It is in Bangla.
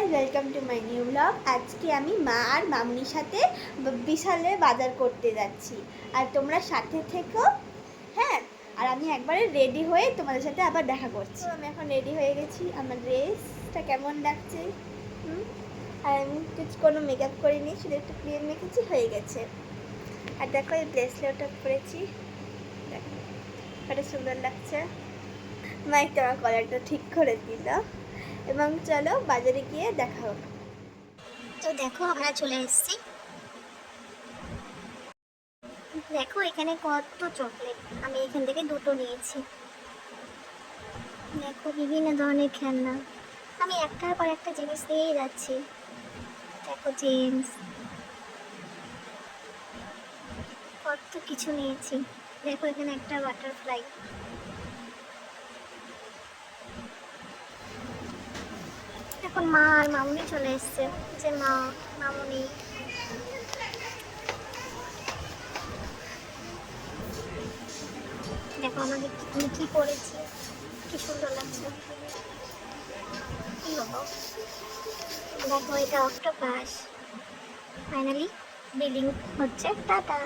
Guys, welcome to my new blog. আজকে আমি মা আর মামনির সাথে বিশালে বাজার করতে যাচ্ছি, আর তোমরা সাথে থেকো। হ্যাঁ, আর আমি একবারে রেডি হয়ে তোমাদের সাথে আবার দেখা করছি। তো আমি এখন রেডি হয়ে গেছি। আমার ড্রেসটা কেমন লাগছে? আর আমি কোনো মেকআপ করিনি, শুধু একটু ক্রিম মেখেছি, হয়ে গেছে। আর দেখো এই ব্রেসলেটটা পরেছি, দেখো কত সুন্দর লাগছে। মাইক আমার কলারটা ঠিক করে দিল। এবং চলো বাজারে গিয়ে দেখা হবে। তো দেখো আমরা চলে এসেছি। দেখো এখানে কত চকলেট, আমি এখান থেকে দুটো নিয়েছি। দেখো বিভিন্ন ধরনের খেলনা, আমি একটার পর একটা জিনিস নিয়েই যাচ্ছি। দেখো জেমস, কত কিছু নিয়েছি। দেখো এখানে একটা বাটারফ্লাই। এখন মা আর মামুনি চলে এসছে, যে মা মামুনি। দেখো আমাকে আমি কি পরেছি, কি সুন্দর লাগছে। কি হবো? দেখো এটা অক্টোপাস। ফাইনালি বিলিং হচ্ছে, টাটা।